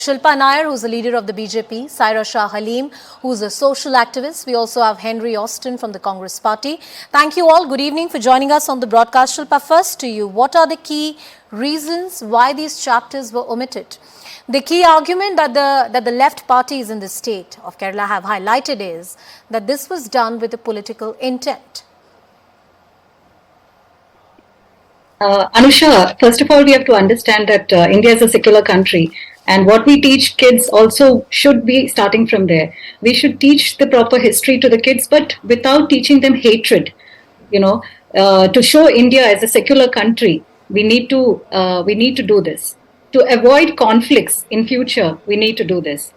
Shilpa Nair, who's the leader of the BJP, Saira Shah Halim, who's a social activist. We also have Henry Austin from the Congress Party. Thank you all. Good evening for joining us on the broadcast. Shilpa, first to you, what are the key reasons why these chapters were omitted? The key argument that the left parties in the state of Kerala have highlighted is that this was done with a political intent. Anusha, first of all, we have to understand that India is a secular country, and what we teach kids also should be starting from there. We should teach the proper history to the kids, but without teaching them hatred. To show India as a secular country, we need to do this. To avoid conflicts in future, we need to do this.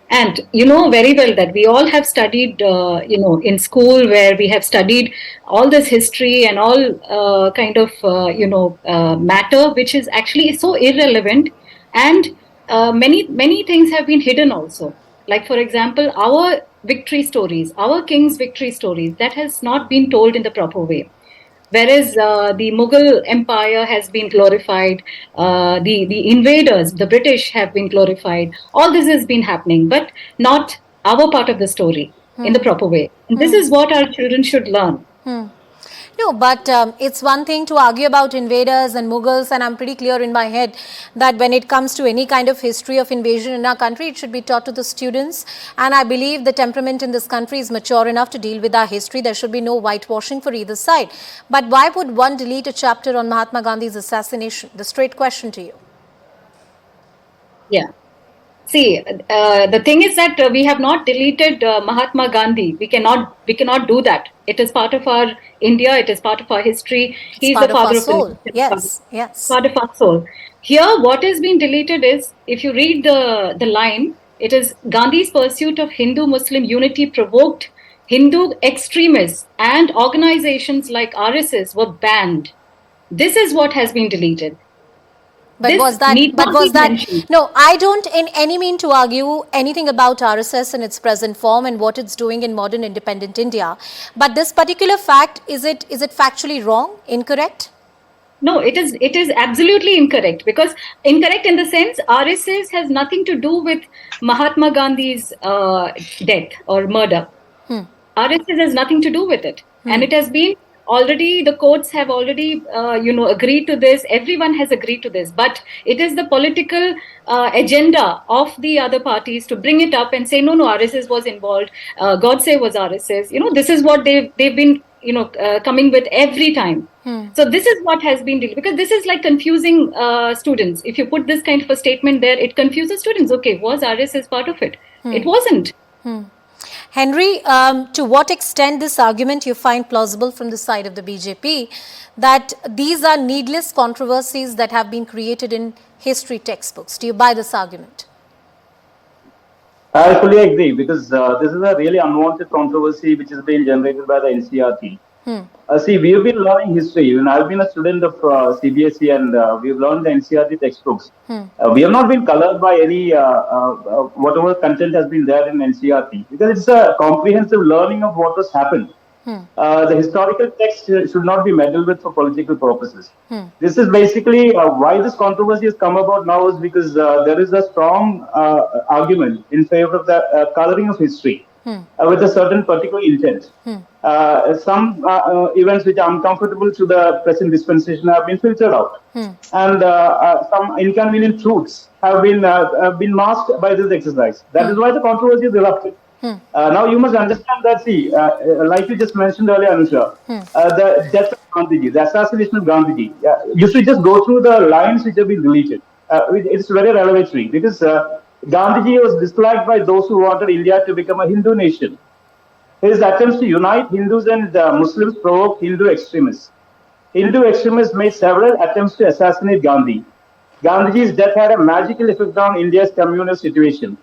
And you know very well that we all have studied, in school where we have studied all this history and all matter, which is actually so irrelevant. And many things have been hidden also. Like, for example, our victory stories, our king's victory stories, that has not been told in the proper way. Whereas the Mughal Empire has been glorified, the invaders, the British have been glorified. All this has been happening, but not our part of the story in the proper way. And this is what our children should learn. No, but it's one thing to argue about invaders and Mughals, and I'm pretty clear in my head that when it comes to any kind of history of invasion in our country, it should be taught to the students. And I believe the temperament in this country is mature enough to deal with our history. There should be no whitewashing for either side. But why would one delete a chapter on Mahatma Gandhi's assassination? The straight question to you. Yeah. See, the thing is that we have not deleted Mahatma Gandhi. We cannot do that. It is part of our India. It is part of our history. He's the father of soul. Yes. Part of our soul. Here, what is being deleted is, if you read the line, it is Gandhi's pursuit of Hindu-Muslim unity provoked Hindu extremists, and organizations like RSS were banned. This is what has been deleted. But was that, no, I don't in any mean to argue anything about RSS in its present form and what it's doing in modern independent India. But this particular fact, is it factually wrong, incorrect? No, it is absolutely incorrect, because incorrect in the sense RSS has nothing to do with Mahatma Gandhi's death or murder. RSS has nothing to do with it. And it has been already, the courts have already, agreed to this. Everyone has agreed to this. But it is the political agenda of the other parties to bring it up and say, no, RSS was involved. Godse was RSS. This is what they've been, coming with every time. So this is what has been, because this is like confusing students. If you put this kind of a statement there, it confuses students. Okay, was RSS part of it? It wasn't. Henry, to what extent this argument you find plausible from the side of the BJP, that these are needless controversies that have been created in history textbooks? Do you buy this argument? I fully agree, because this is a really unwanted controversy which is being generated by the NCERT. See, we've been learning history. Even I've been a student of CBSE, and we've learned the NCERT textbooks. We have not been colored by any whatever content has been there in NCERT, because it's a comprehensive learning of what has happened. The historical text should not be meddled with for political purposes. This is basically why this controversy has come about now, is because there is a strong argument in favor of the coloring of history. With a certain particular intent. Some events which are uncomfortable to the present dispensation have been filtered out. And some inconvenient truths have been masked by this exercise. That is why the controversy is erupted. Now you must understand that, see, like you just mentioned earlier, Anusha, the death of Gandhiji, the assassination of Gandhiji, you should just go through the lines which have been deleted. It's very revelatory, because Gandhiji was disliked by those who wanted India to become a Hindu nation. His attempts to unite Hindus and Muslims provoked Hindu extremists. Hindu extremists made several attempts to assassinate Gandhi. Gandhiji's death had a magical effect on India's communal situation.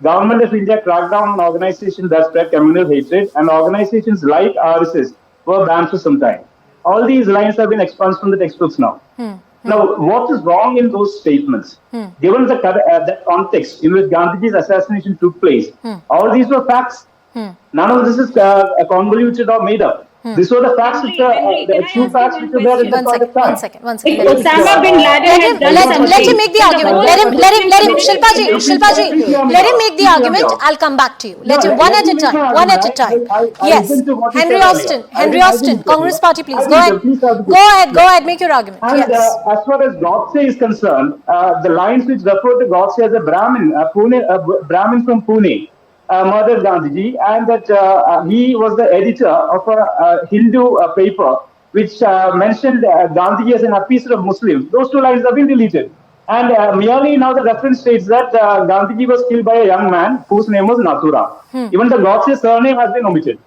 Government of India cracked down on organizations that spread communal hatred, and organizations like RSS were banned for some time. All these lines have been expunged from the textbooks now. Now, what is wrong in those statements? Given the context in which Gandhiji's assassination took place, all these were facts. None of this is convoluted or made up. These were the facts, Henry, the can I true ask you facts one which were there at the question? point of time. One second. If Osama bin Laden has done something, Let him make the argument. Let him, Shilpa ji, let him make the argument. I'll come back to you. Let him one at a time. One at a time. Yes. Henry Austin, Congress Party, please. Go ahead. Go ahead, make your argument. And Yes. as far as Godse is concerned, the lines which refer to Godse as a Brahmin, Brahmin from Pune, murdered Gandhiji, and that he was the editor of a Hindu paper which mentioned Gandhiji as an abuser of Muslims. Those two lines have been deleted. And merely now the reference states that Gandhiji was killed by a young man whose name was Nathura. Even the Godse surname has been omitted.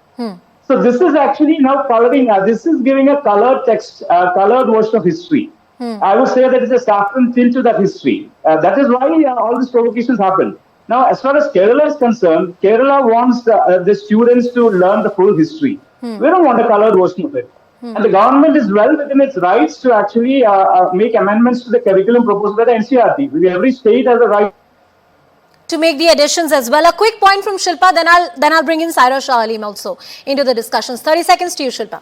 So this is actually now coloring, this is giving a colored text, colored version of history. I would say that it's a saffron tint to that history. That is why all these provocations happen. Now, as far as Kerala is concerned, Kerala wants the students to learn the full history. We don't want a colored version of it. And the government is well within its rights to actually make amendments to the curriculum proposed by the NCERT. Every state has a right to make the additions as well. A quick point from Shilpa, then I'll bring in Saira Shah Halim also into the discussions. 30 seconds to you, Shilpa.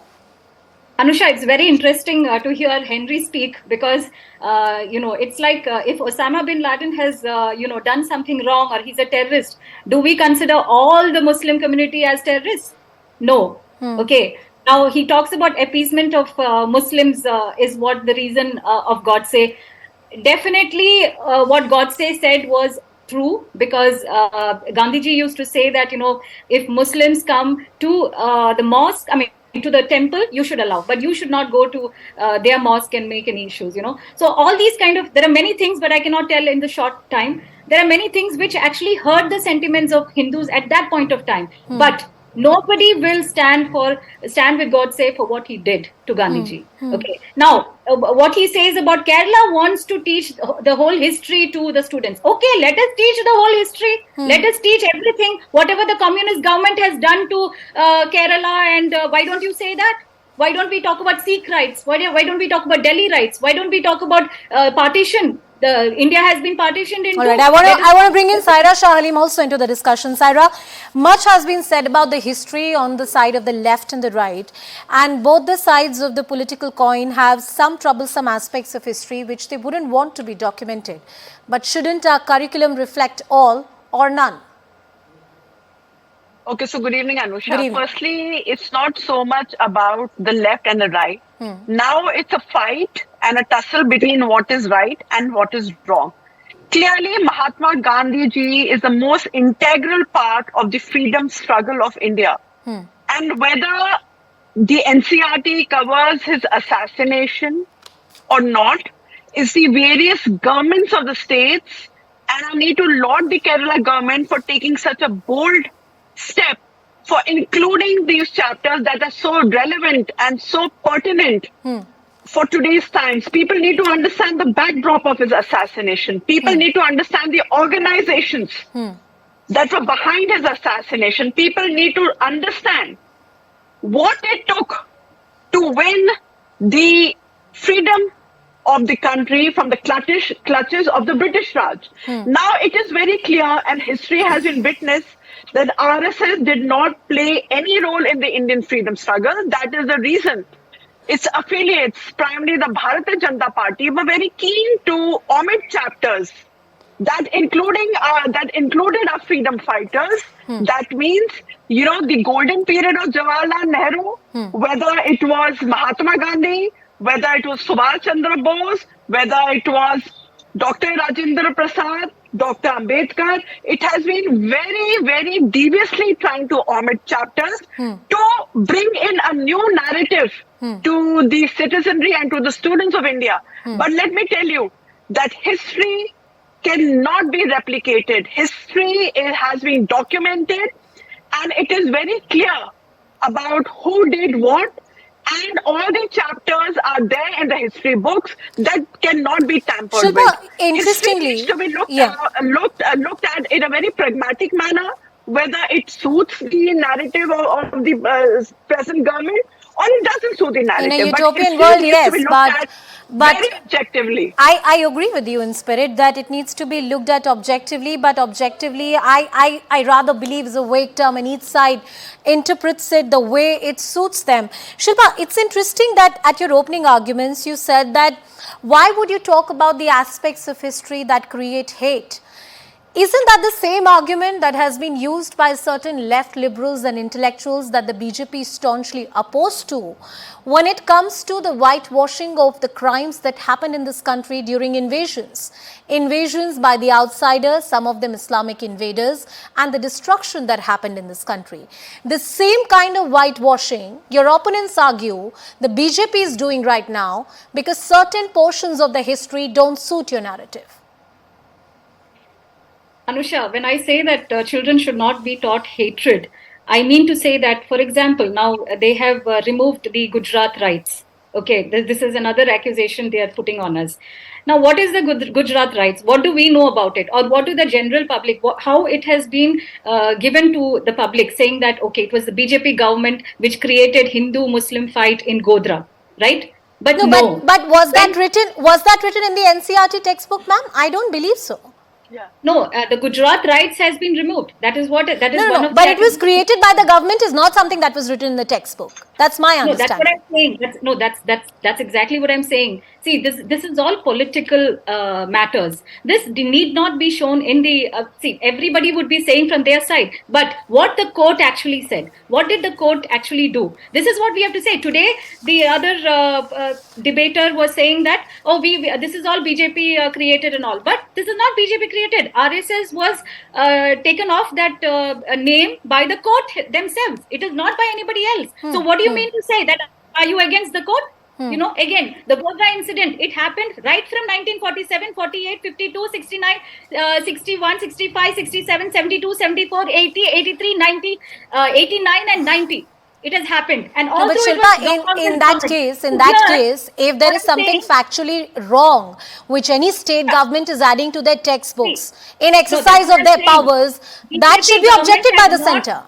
Anusha, it's very interesting to hear Henry speak because, it's like if Osama bin Laden has, done something wrong or he's a terrorist, do we consider all the Muslim community as terrorists? No. Okay. Now, he talks about appeasement of Muslims is what the reason of Godse. Definitely, what Godse said was true because Gandhiji used to say that, if Muslims come to the mosque, to the temple, you should allow, but you should not go to their mosque and make any issues, So all these there are many things, but I cannot tell in the short time. There are many things which actually hurt the sentiments of Hindus at that point of time. But nobody will stand with Godse for what he did to Gandhiji. Okay. Now, what he says about Kerala wants to teach the whole history to the students. Okay, let us teach the whole history. Let us teach everything, whatever the communist government has done to Kerala. And why don't you say that? Why don't we talk about Sikh rights? Why don't we talk about Delhi rights? Why don't we talk about partition? India has been partitioned into. All right, I want to bring in Saira Shah Halim also into the discussion. Saira, much has been said about the history on the side of the left and the right, and both the sides of the political coin have some troublesome aspects of history which they wouldn't want to be documented. But shouldn't our curriculum reflect all or none? Okay, so good evening, Anusha. Good evening. Firstly, it's not so much about the left and the right. Now it's a fight and a tussle between what is right and what is wrong. Clearly, Mahatma Gandhi ji is the most integral part of the freedom struggle of India. And whether the NCERT covers his assassination or not is the various governments of the states, and I need to laud the Kerala government for taking such a bold step for including these chapters that are so relevant and so pertinent for today's times. People need to understand the backdrop of his assassination. People need to understand the organizations that were behind his assassination. People need to understand what it took to win the freedom of the country from the clutches of the British Raj. Now it is very clear, and history has been witness, that RSS did not play any role in the Indian freedom struggle. That is the reason its affiliates, primarily the Bharatiya Janata Party, were very keen to omit chapters that included our freedom fighters. That means, the golden period of Jawaharlal Nehru, whether it was Mahatma Gandhi, whether it was Subhash Chandra Bose, whether it was Dr. Rajendra Prasad, Dr. Ambedkar, it has been very, very deviously trying to omit chapters to bring in a new narrative to the citizenry and to the students of India. But let me tell you that history cannot be replicated. History has been documented, and it is very clear about who did what. And all the chapters are there in the history books that cannot be tampered Shilpa, with. interestingly, History needs to be looked at in a very pragmatic manner, whether it suits the narrative of the present government or it doesn't suit the narrative. In a utopian world, yes, But very objectively. I agree with you in spirit that it needs to be looked at objectively, but objectively, I rather believe is a vague term and each side interprets it the way it suits them. Shilpa, it's interesting that at your opening arguments, you said that why would you talk about the aspects of history that create hate? Isn't that the same argument that has been used by certain left liberals and intellectuals that the BJP is staunchly opposed to when it comes to the whitewashing of the crimes that happened in this country during invasions? Invasions by the outsiders, some of them Islamic invaders, and the destruction that happened in this country. The same kind of whitewashing, your opponents argue, the BJP is doing right now because certain portions of the history don't suit your narrative. Anusha, when I say that children should not be taught hatred, I mean to say that, for example, now they have removed the Gujarat rights. Okay, this is another accusation they are putting on us. Now, what is the Gujarat rights? What do we know about it? Or what do the general public, how it has been given to the public, saying that, okay, it was the BJP government which created Hindu-Muslim fight in Godhra, right? But no. But was that written in the NCERT textbook, ma'am? I don't believe so. Yeah. No, the Gujarat rights has been removed. That is what that is one of. But it was created by the government is not something that was written in the textbook. That's my understanding. No, that's what I'm saying. That's exactly what I'm saying. See, this is all political matters. This need not be shown in the. See, everybody would be saying from their side, but what the court actually said, what did the court actually do? This is what we have to say today. The other debater was saying that, oh, this is all BJP created and all, but this is not BJP created. RSS was taken off that name by the court themselves. It is not by anybody else. So what do you mean to say that? Are you against the court? You know, again, the Godhra incident, it happened right from 1947, 48, 52, 69, 61, 65, 67, 72, 74, 80, 83, 90, 89 and 90. It has happened. And also, but Shilpa, in that case, if there is something factually wrong, which any state government is adding to their textbooks in exercise of their powers, that should be objected by the center.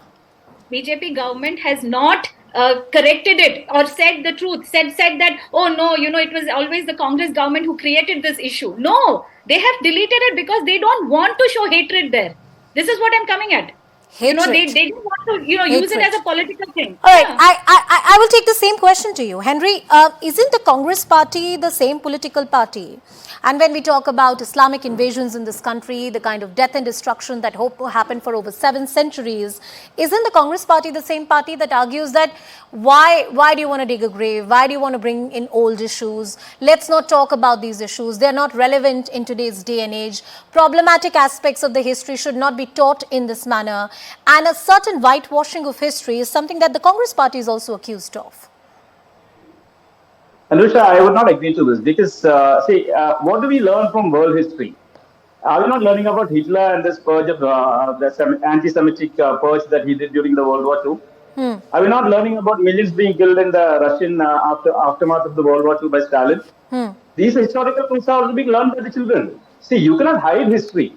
BJP government has not corrected it or said the truth, said that, oh no, you know, it was always the Congress government who created this issue. No, they have deleted it because they don't want to show hatred there. This is what I'm coming at. Hatred. You know, they don't want to, you know, use it as a political thing. All right, I will take the same question to you. Henry, isn't the Congress party the same political party? And when we talk about Islamic invasions in this country, the kind of death and destruction that happened for over 7 centuries, isn't the Congress party the same party that argues that why do you want to dig a grave? Why do you want to bring in old issues? Let's not talk about these issues. They're not relevant in today's day and age. Problematic aspects of the history should not be taught in this manner. And a certain whitewashing of history is something that the Congress party is also accused of. Anusha, I would not agree to this because, what do we learn from world history? Are we not learning about Hitler and this purge of the anti-Semitic purge that he did during the World War II? Are we not learning about millions being killed in the Russian aftermath of the World War II by Stalin? These historical truths are also being learned by the children. See, you cannot hide history.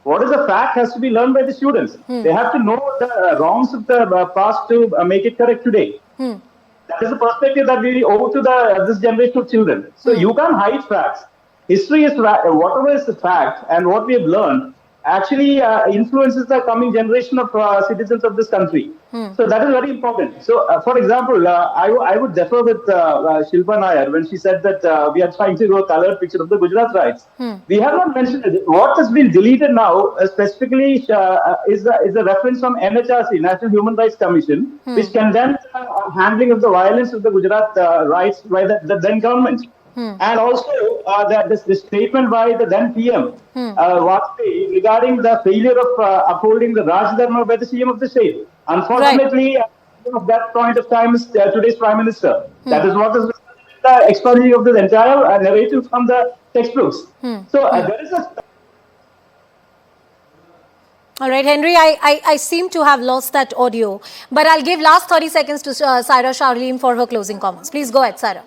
What is a fact has to be learned by the students. They have to know the wrongs of the past to make it correct today. That is the perspective that we owe to this generation of children. So you can't hide facts. History is whatever is the fact and what we have learned actually influences the coming generation of citizens of this country. So that is very important. So, for example, I would differ with Shilpa Nair when she said that we are trying to do a colored picture of the Gujarat rights. We have not mentioned it. What has been deleted now specifically is a reference from NHRC, National Human Rights Commission, which condemned handling of the violence of the Gujarat rights by the then government. And also this statement by the then PM, Vajpayee, regarding the failure of upholding the Raj Dharma by the CM of the state. Unfortunately, at that point of time is today's Prime Minister. That is what is the expunging of the entire narrative from the textbooks. So there is a... All right, Henry, I seem to have lost that audio, but I'll give last 30 seconds to Saira Shah Halim for her closing comments. Please go ahead, Saira.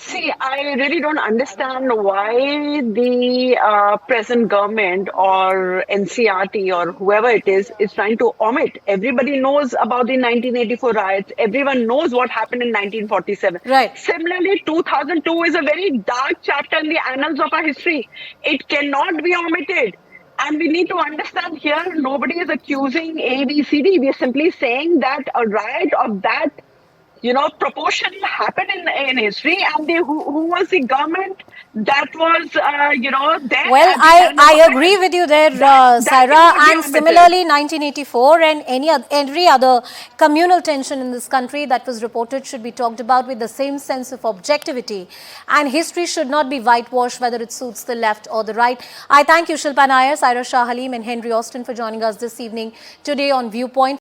See, I really don't understand why the present government or NCERT or whoever it is trying to omit. Everybody knows about the 1984 riots. Everyone knows what happened in 1947. Right. Similarly, 2002 is a very dark chapter in the annals of our history. It cannot be omitted. And we need to understand here, nobody is accusing A, B, C, D. We are simply saying that a riot of that proportion happened in history, and who was the government that was, there. Well, at the helm of I affairs. agree with you there, That Saira. cannot be And omitted. similarly, 1984 and every other communal tension in this country that was reported should be talked about with the same sense of objectivity. And history should not be whitewashed, whether it suits the left or the right. I thank you, Shilpa Nair, Saira Shah Halim, and Henry Austin for joining us this evening today on Viewpoint.